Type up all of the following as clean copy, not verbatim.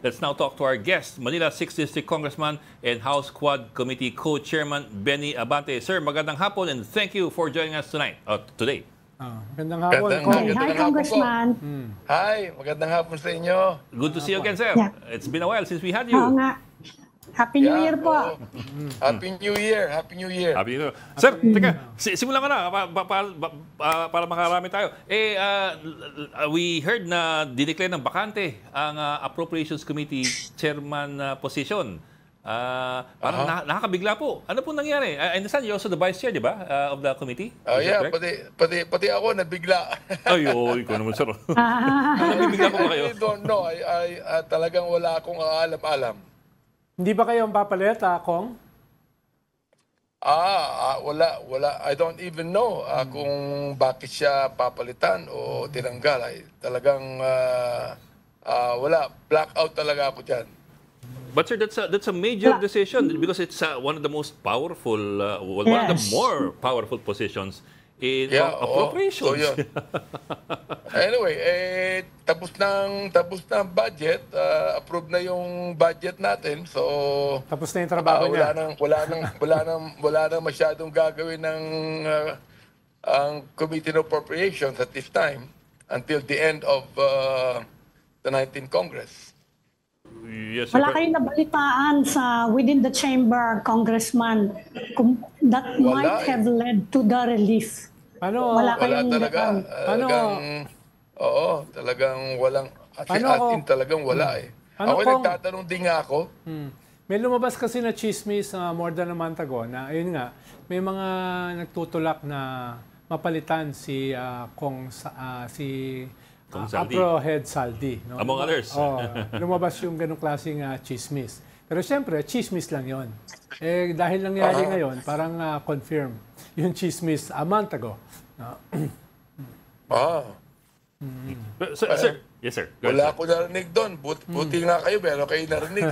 Let's now talk to our guest, Manila 6th District Congressman and House Quad Committee Co-Chairman Benny Abante. Sir, magandang hapon and thank you for joining us today. Magandang hapon. Hi, Congressman. Hi, magandang hapon sa inyo. Good to see you again, sir. Yeah. It's been a while since we had you. Oo nga. Happy New Year po. Happy New Year. Happy New Year. Happy New Year. Sir, teka, simulan ka na para makarami tayo. We heard na dineclare ng bakante ang Appropriations Committee Chairman position. Parang nakakabigla po. Ano po nangyari? I understand you're also the Vice Chair, di ba, of the committee? Yeah, pati ako nabigla. Ay, ikaw naman, sir. Nabibigla po ba kayo? I don't know. Talagang wala akong alam-alam. Hindi ba kayo ang papalit, Kong? Wala. I don't even know kung bakit siya papalitan o tinanggal. Talagang wala. Blackout talaga ako dyan. But sir, that's a major decision because it's one of the most powerful, one of the more powerful positions in appropriations. Anyway, tapos ng budget, approve na yung budget natin. So tapos na yung trabaho niya. Wala nang masyadong gagawin ng ang Committee on Appropriations at this time until the end of the 19th Congress. Yes, sir. Wala kayong nabalitaan sa within the chamber, Congressman, that might have led to the relief. Wala talaga. Talagang walang, talagang wala eh. Ako nagtatanong din nga ako. May lumabas kasi na chismis more than a month ago na, ayun nga, may mga nagtutulak na mapalitan si Apro Head Saldi. No? Among others. Lumabas yung ganong klaseng chismis. Pero siyempre, chismis lang yon. Dahil nangyari ngayon, parang confirm yung chismis a month ago. Sir, yes sir. Wala ko narinig doon. Buti nga kayo, pero kayo narinig.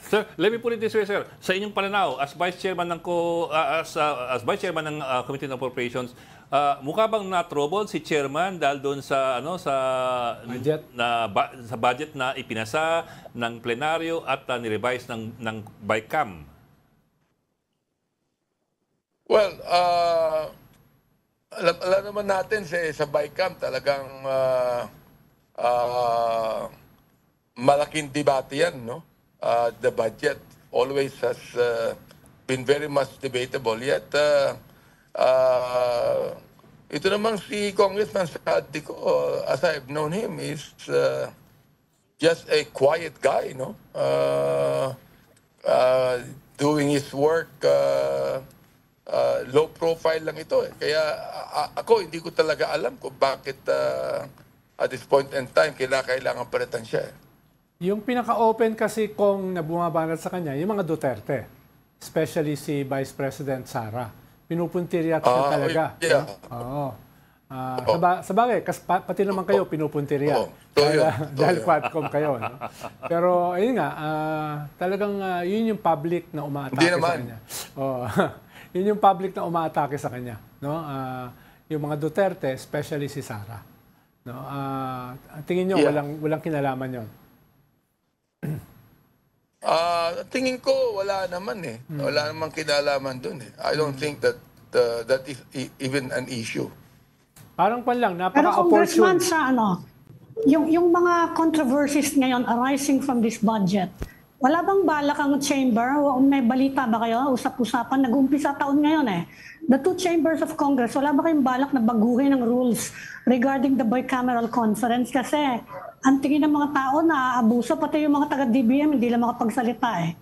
Sir, let me put it this way, sir. Sa inyong pananaw, as Vice Chairman ng Vice Chairman ng Committee on Appropriations, mukha bang na-trouble si Chairman dahil doon sa budget sa budget na ipinasa ng plenaryo at ni-revise ng BICAM? Well, alam naman natin sa BICAM talagang malaking debate yan, no? The budget always has been very much debatable. Yet, ito namang si Congressman Saldi ko, as I've known him, is just a quiet guy, no? Doing his work, low profile lang ito eh. Kaya ako hindi ko talaga alam kung bakit at this point in time kailangan palitan siya. Yung pinaka-open kasi kung na bumabanat sa kanya, yung mga Duterte. Especially si Vice President Sara. Pinupuntirya siya talaga. Yeah. Sabagay, pati naman kayo pinupuntirya. Dahil Quadcom kayo. No? Pero ayun nga, talagang yun yung public na umaatake sa kanya. Yun yung public na umaatake sa kanya. No? Yung mga Duterte, especially si Sara. No? Tingin nyo, walang kinalaman yun? Tingin ko wala naman eh. Wala namang kinalaman doon eh. I don't think that that is even an issue. Parang lang, Pero Congressman, napaka-opportune. yung mga controversies ngayon arising from this budget, wala bang balak ang chamber? May balita ba kayo? Usap-usapan, nag-umpisa taon ngayon eh. The two chambers of Congress, wala ba kayong balak na baguhin ang rules regarding the bicameral conference? Kasi ang tingin ng mga tao na aabuso, pati yung mga taga-DBM hindi lang makapagsalita eh,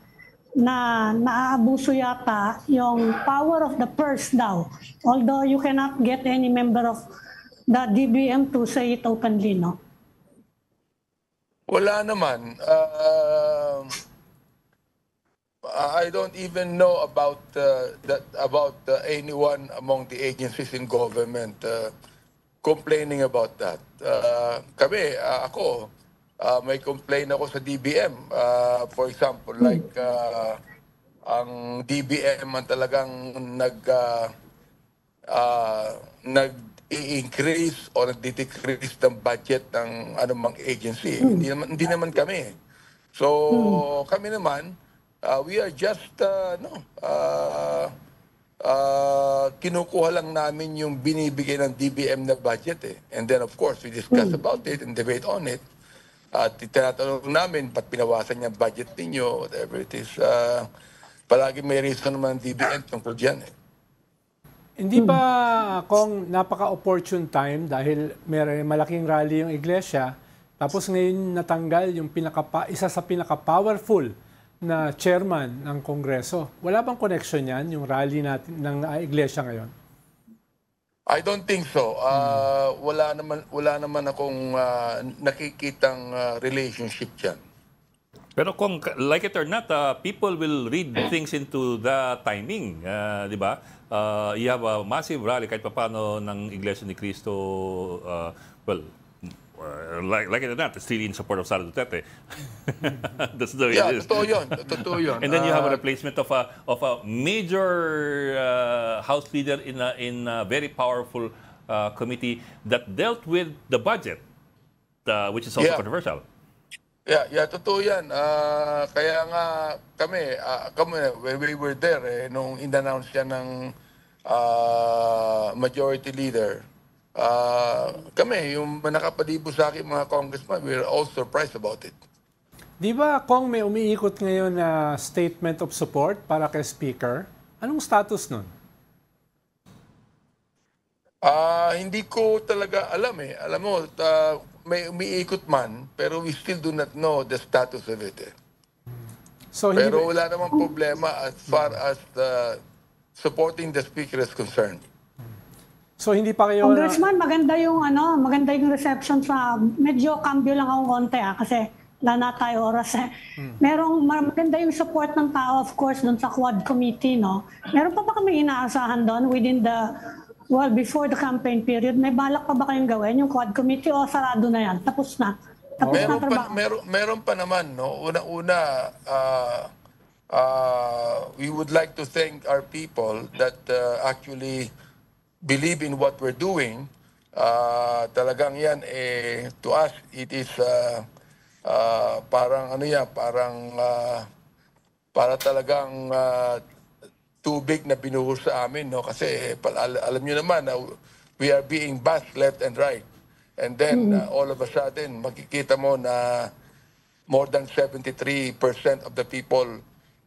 na naaabuso yata yung power of the purse daw. Although you cannot get any member of the DBM to say it openly, no? Wala naman. I don't even know about anyone among the agencies in government complaining about that. Ako, may complain ako sa DBM. For example, like ang DBM ang talagang nag-i-increase or nag-decrease ng budget ng anumang agency. Hindi naman kami. So kami naman, we are just kinukuha lang namin yung binibigay ng DBM na budget eh. And then of course, we discuss about it and debate on it. At tinatanong namin, ba't pinawasan niya budget ninyo, whatever it is. Palagi may reason naman ng DBM tungkol dyan eh. Hindi ba kung napaka-opportune time dahil may malaking rally yung iglesia, tapos ngayon natanggal yung isa sa pinaka-powerful na chairman ng Kongreso. Wala bang connection yan, yung rally natin ng iglesia ngayon? I don't think so. Wala naman akong nakikitang relationship dyan. Pero kung like it or not, people will read things into the timing, di ba? You have a massive rally kahit paano ng Iglesia ni Cristo, like it or not, still in support of Sara Duterte. That's the way it is. Totoo yun. And then you have a replacement of a major House leader in a very powerful committee that dealt with the budget, which is also controversial. Yeah, totoo yan. Kaya nga kami, when we were there, nung in-announce yan ng majority leader, kami, yung nakapadibo sa akin mga congressman, we were all surprised about it. Di ba kung may umiikot ngayon na statement of support para kay Speaker, anong status nun? Hindi ko talaga alam eh. Alam mo, may umiikot man, pero we still do not know the status of it eh. So, pero wala namang problema as far as supporting the Speaker is concerned. So hindi pa kayo Congressman, maganda yung reception sa medyo cambio lang akong konti kasi wala na tayo oras eh. Maganda yung support ng tao of course doon sa Quad Committee, no. Meron pa ba kami inaasahan doon before the campaign period? May balak pa ba kayong gawin yung Quad Committee o sarado na yan? Tapos na. Meron pa naman, no. Una, we would like to thank our people that actually believe in what we're doing. Talagang yan, to us, it is parang para talagang tubig na binuhos sa amin, no? Kasi alam nyo naman, we are being bashed left and right. And then, all of a sudden, makikita mo na more than 73% of the people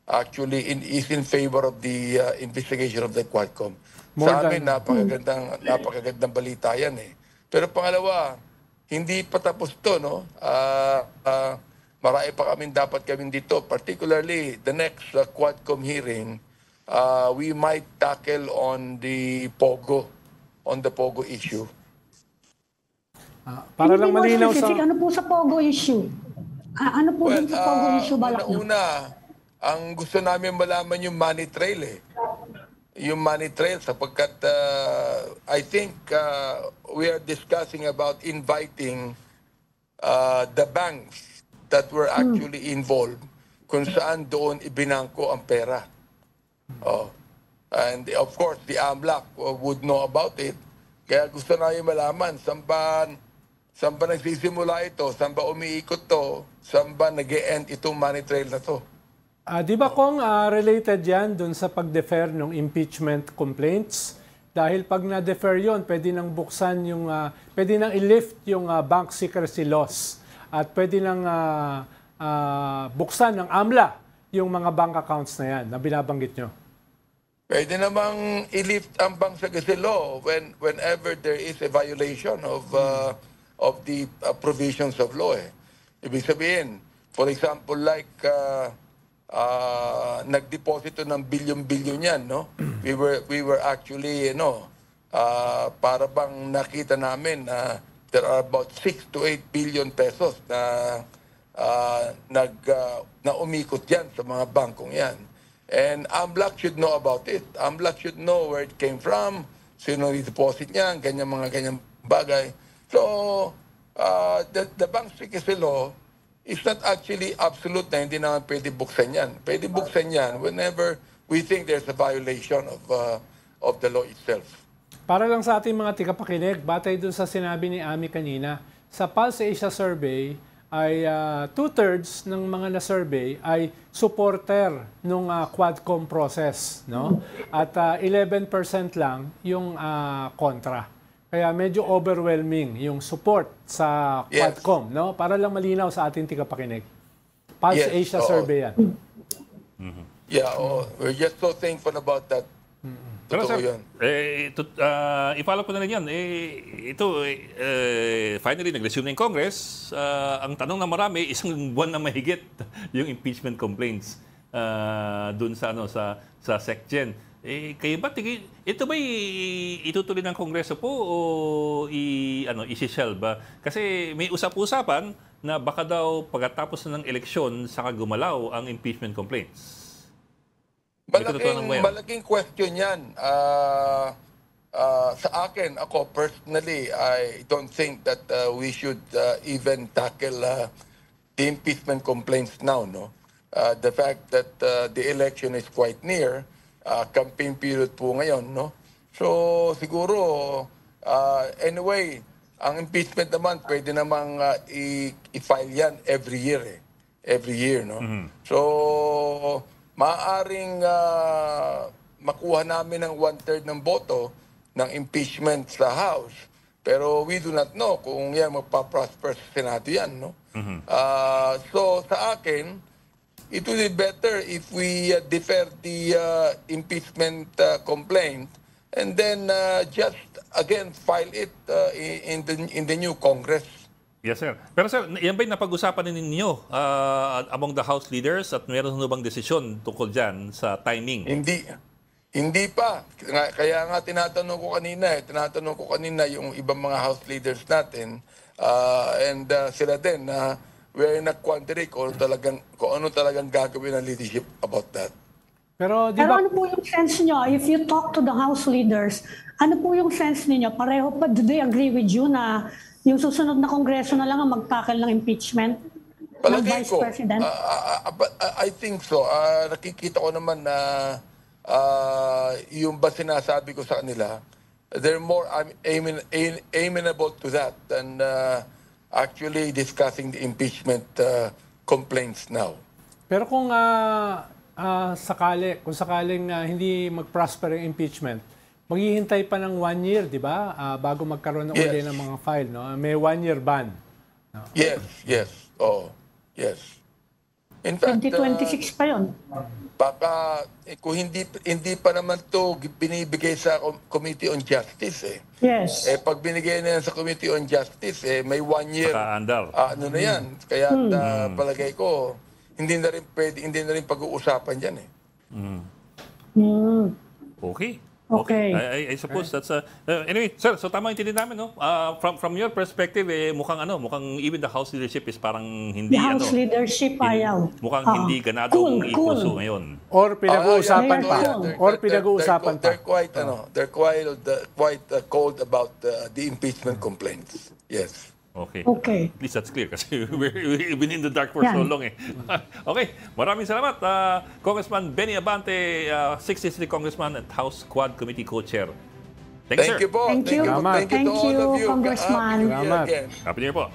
actually is in favor of the investigation of the Quadcom. Sa amin, napakagandang balita yan eh. Pero pangalawa, hindi pa tapos to, no? Marami pa dapat kami dito. Particularly, the next Quadcom hearing, we might tackle on the Pogo issue. Para lang malinaw sa... Ano po sa Pogo issue? Ano po sa Pogo issue balak nyo? Una, ang gusto namin malaman yung money trail eh. Yung money trail sapagkat I think we are discussing about inviting the banks that were actually involved kung saan doon ibinangko ang pera. And of course, the AMLAC would know about it. Kaya gusto namin malaman saan ba nagsisimula ito, saan ba umiikot to, saan ba nag-e-end itong money trail na to. Di ba kung related yan dun sa pag-defer ng impeachment complaints? Dahil pag na-defer yon, pwede nang buksan yung, pwede nang i-lift yung bank secrecy laws at pwede nang buksan ng AMLA yung mga bank accounts na yan na binabanggit nyo. Pwede namang i-lift ang bank secrecy law whenever there is a violation of the provisions of law. Ibig sabihin, for example, like nagdeposito ng bilyon-bilyon yan, no? We were actually, para bang nakita namin na there are about 6 to 8 billion pesos na umikot yan sa mga bangkong yan. And AMLAC should know about it. AMLAC should know where it came from, sino i-deposit niyan, ganyan bagay. So, the bank secrecy law is not actually absolute na hindi naman pwede buksan yan. Pwede buksan yan whenever we think there's a violation of the law itself. Para lang sa ating mga tigapakinig, batay dun sa sinabi ni Ami kanina, sa Pulse Asia Survey, ay 2/3 ng mga na-survey ay supporter ng Quadcom process, no? At 11% lang yung kontra. Kaya medyo overwhelming yung support sa Quadcom, no? Para lang malinaw sa ating tagapakinig. Pulse Asia survey yan. Yeah, we're just so thankful about that. Pero Totoo sir, yun. i-follow ko na rin yan. Finally, nag-resume na yung Congress. Ang tanong na marami, isang buwan na mahigit yung impeachment complaints dun sa, sa SecGen. Kayo ba, ito ba itutuloy ng Kongreso po o isi-shelve ba? Kasi may usap-usapan na baka daw pagkatapos ng eleksyon saka gumalaw ang impeachment complaints. Malaking question yan. Sa akin, ako personally, I don't think that we should even tackle the impeachment complaints now. No, the fact that the election is quite near, campaign period po ngayon. No, so siguro anyway, ang impeachment naman pwede namang i-file yan every year. Every year, no. So maaaring makuha namin ng 1/3 ng boto ng impeachment sa House. Pero we do not know kung yan magpa-prosper sa Senado yan. No? So sa akin, it would be better if we defer the impeachment complaint and then just again file it in the new Congress. Yes, sir. Pero sir, yan ba'y napag-usapan ninyo among the House leaders at meron bang desisyon tungkol dyan sa timing? Hindi pa. Kaya nga tinatanong ko kanina yung ibang mga House leaders natin and sila din na we're in a quandary kung ano talagang gagawin ng leadership about that. Pero ano po yung sense nyo? If you talk to the House leaders, ano po yung sense niyo? Pareho pa, do they agree with you na yung susunod na Kongreso na lang ang mag-tackle ng impeachment ng Vice President? I think so. Nakikita ko naman na yung ba sinasabi ko sa kanila, they're more amenable to that than actually discussing the impeachment complaints now. Pero kung sakaling hindi mag-prosper yung impeachment, maghihintay pa ng 1 year, di ba? Bago magkaroon ng uli ng mga file, no? May 1-year ban. No? Yes. Oh, yes. In fact, 2026 pa yun. Baka kung hindi pa naman to binibigay sa Committee on Justice Yes. pag binigay na yan sa Committee on Justice may 1 year. Nakaandar. Ano na yan? Kaya palagay ko hindi na rin pag-uusapan diyan Okay. I suppose that's anyway, sir, so tama yung namin, no? From your perspective, mukhang even the House leadership is parang hindi The House leadership ayaw. Mukhang hindi ganadong ipuso ngayon. Or pinag-uusapan pa. They're quite cold about the impeachment complaints. Yes. Okay. At least that's clear kasi we've been in the dark for so long Okay. Maraming salamat. Congressman Benny Abante, 63 Congressman at House Quad Committee Co-Chair. Thank you po. Thank you. Thank you to all of you. Congressman. Salamat. Happy New Year po.